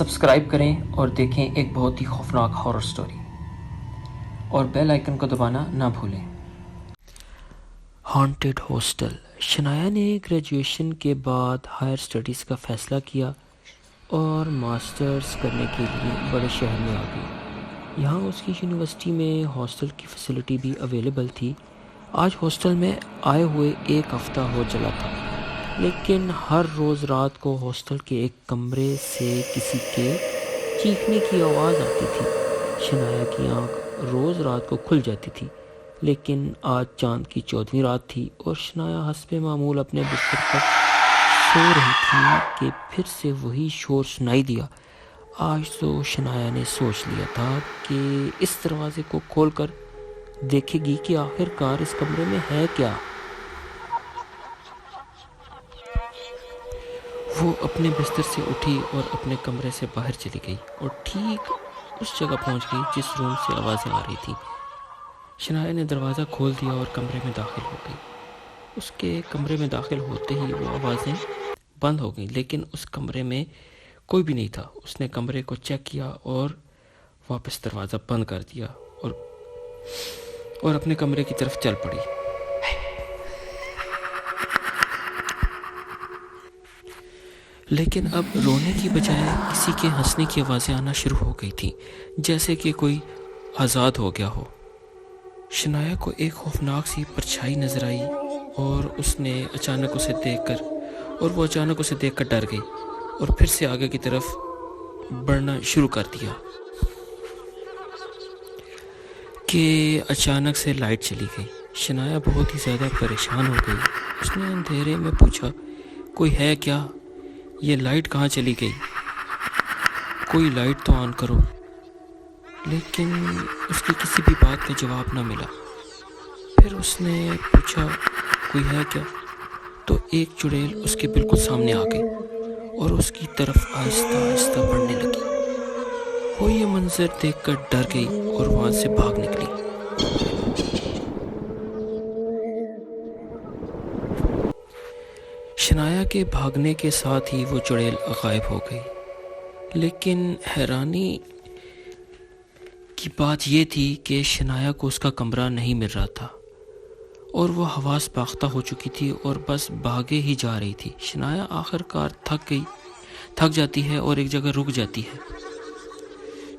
Subscribe کریں اور دیکھیں ایک بہت ہی خوفناک ہارر سٹوری، اور بیل آئیکن کو دبانا نہ بھولیں۔ Haunted hostel. شنایا نے گریجویشن کے بعد ہائر اسٹڈیز کا فیصلہ کیا اور ماسٹرز کرنے کے لیے بڑے شہر میں آ گئی۔ یہاں اس کی یونیورسٹی میں ہاسٹل کی فیسلٹی بھی اویلیبل تھی۔ آج ہاسٹل میں آئے ہوئے ایک ہفتہ ہو چلا تھا، لیکن ہر روز رات کو ہاسٹل کے ایک کمرے سے کسی کے چیخنے کی آواز آتی تھی۔ شنایا کی آنکھ روز رات کو کھل جاتی تھی، لیکن آج چاند کی 14ویں رات تھی اور شنایا حسب معمول اپنے بستر پر سو رہی تھی کہ پھر سے وہی شور سنائی دیا۔ آج تو شنایا نے سوچ لیا تھا کہ اس دروازے کو کھول کر دیکھے گی کہ آخر کار اس کمرے میں ہے کیا۔ وہ اپنے بستر سے اٹھی اور اپنے کمرے سے باہر چلی گئی اور ٹھیک اس جگہ پہنچ گئی جس روم سے آوازیں آ رہی تھیں۔ شنایا نے دروازہ کھول دیا اور کمرے میں داخل ہو گئی۔ اس کے کمرے میں داخل ہوتے ہی وہ آوازیں بند ہو گئیں، لیکن اس کمرے میں کوئی بھی نہیں تھا۔ اس نے کمرے کو چیک کیا اور واپس دروازہ بند کر دیا اور اپنے کمرے کی طرف چل پڑی۔ لیکن اب رونے کی بجائے کسی کے ہنسنے کی آوازیں آنا شروع ہو گئی تھیں، جیسے کہ کوئی آزاد ہو گیا ہو۔ شنایا کو ایک خوفناک سی پرچھائی نظر آئی اور وہ اچانک اسے دیکھ کر ڈر گئی اور پھر سے آگے کی طرف بڑھنا شروع کر دیا کہ اچانک سے لائٹ چلی گئی۔ شنایا بہت ہی زیادہ پریشان ہو گئی۔ اس نے اندھیرے میں پوچھا، کوئی ہے کیا؟ یہ لائٹ کہاں چلی گئی؟ کوئی لائٹ تو آن کرو۔ لیکن اس کی کسی بھی بات کا جواب نہ ملا۔ پھر اس نے پوچھا، کوئی ہے کیا؟ تو ایک چڑیل اس کے بالکل سامنے آ گئی اور اس کی طرف آہستہ آہستہ بڑھنے لگی۔ وہ یہ منظر دیکھ کر ڈر گئی اور وہاں سے بھاگ نکلی۔ شنایا کے بھاگنے کے ساتھ ہی وہ چڑیل غائب ہو گئی۔ لیکن حیرانی کی بات یہ تھی کہ شنایا کو اس کا کمرہ نہیں مل رہا تھا اور وہ حواس باختہ ہو چکی تھی اور بس بھاگے ہی جا رہی تھی۔ شنایا آخر کار تھک جاتی ہے اور ایک جگہ رک جاتی ہے۔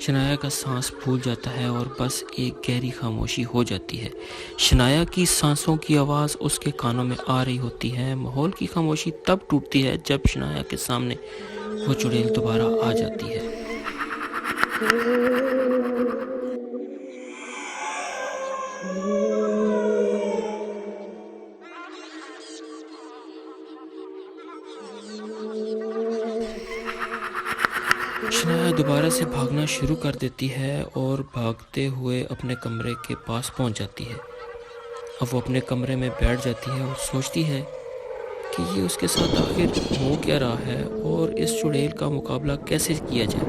شنایا کا سانس پھول جاتا ہے اور بس ایک گہری خاموشی ہو جاتی ہے۔ شنایا کی سانسوں کی آواز اس کے کانوں میں آ رہی ہوتی ہے۔ ماحول کی خاموشی تب ٹوٹتی ہے جب شنایا کے سامنے وہ چڑیل دوبارہ آ جاتی ہے۔ شنایا دوبارہ سے بھاگنا شروع کر دیتی ہے اور بھاگتے ہوئے اپنے کمرے کے پاس پہنچ جاتی ہے۔ اب وہ اپنے کمرے میں بیٹھ جاتی ہے اور سوچتی ہے کہ یہ اس کے ساتھ آخر ہو کیا رہا ہے اور اس چڑیل کا مقابلہ کیسے کیا جائے۔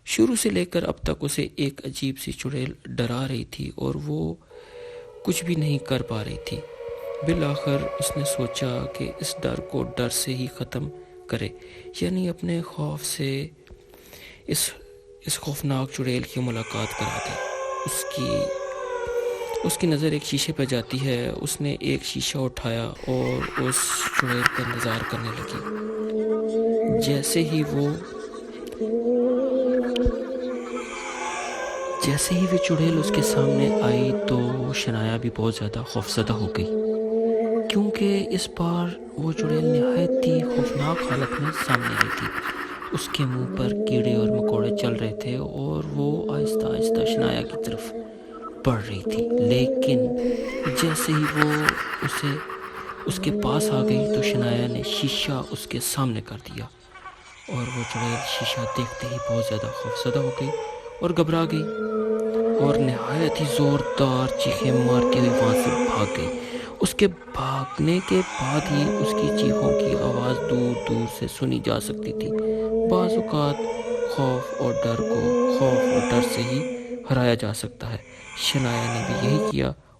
شروع سے لے کر اب تک اسے ایک عجیب سی چڑیل ڈرا رہی تھی اور وہ کچھ بھی نہیں کر پا رہی تھی۔ بالآخر اس نے سوچا کہ اس ڈر کو ڈر سے ہی ختم کرے، یعنی اپنے خوف سے اس خوفناک چڑیل کی ملاقات کرا دے۔ اس کی نظر ایک شیشے پہ جاتی ہے۔ اس نے ایک شیشہ اٹھایا اور اس چڑیل کا انتظار کرنے لگی۔ جیسے ہی وہ چڑیل اس کے سامنے آئی تو شنایا بھی بہت زیادہ خوفزدہ ہو گئی، کیونکہ اس بار وہ چڑیل نہایت ہی خوفناک حالت میں سامنے آئی تھی۔ اس کے منہ پر کیڑے اور مکوڑے چل رہے تھے اور وہ آہستہ آہستہ شنایا کی طرف بڑھ رہی تھی، لیکن جیسے ہی وہ اس کے پاس آ گئی تو شنایا نے شیشہ اس کے سامنے کر دیا اور وہ چڑیل شیشہ دیکھتے ہی بہت زیادہ خوفزدہ ہو گئی اور گھبرا گئی اور نہایت ہی زوردار چیخیں مارتی ہوئی وہاں سے بھاگ گئی۔ اس کے بھاگنے کے بعد ہی اس کی چیخوں کی آواز دور دور سے سنی جا سکتی تھی۔ بعض اوقات خوف اور ڈر سے ہی ہرایا جا سکتا ہے۔ شنایا نے بھی یہی کیا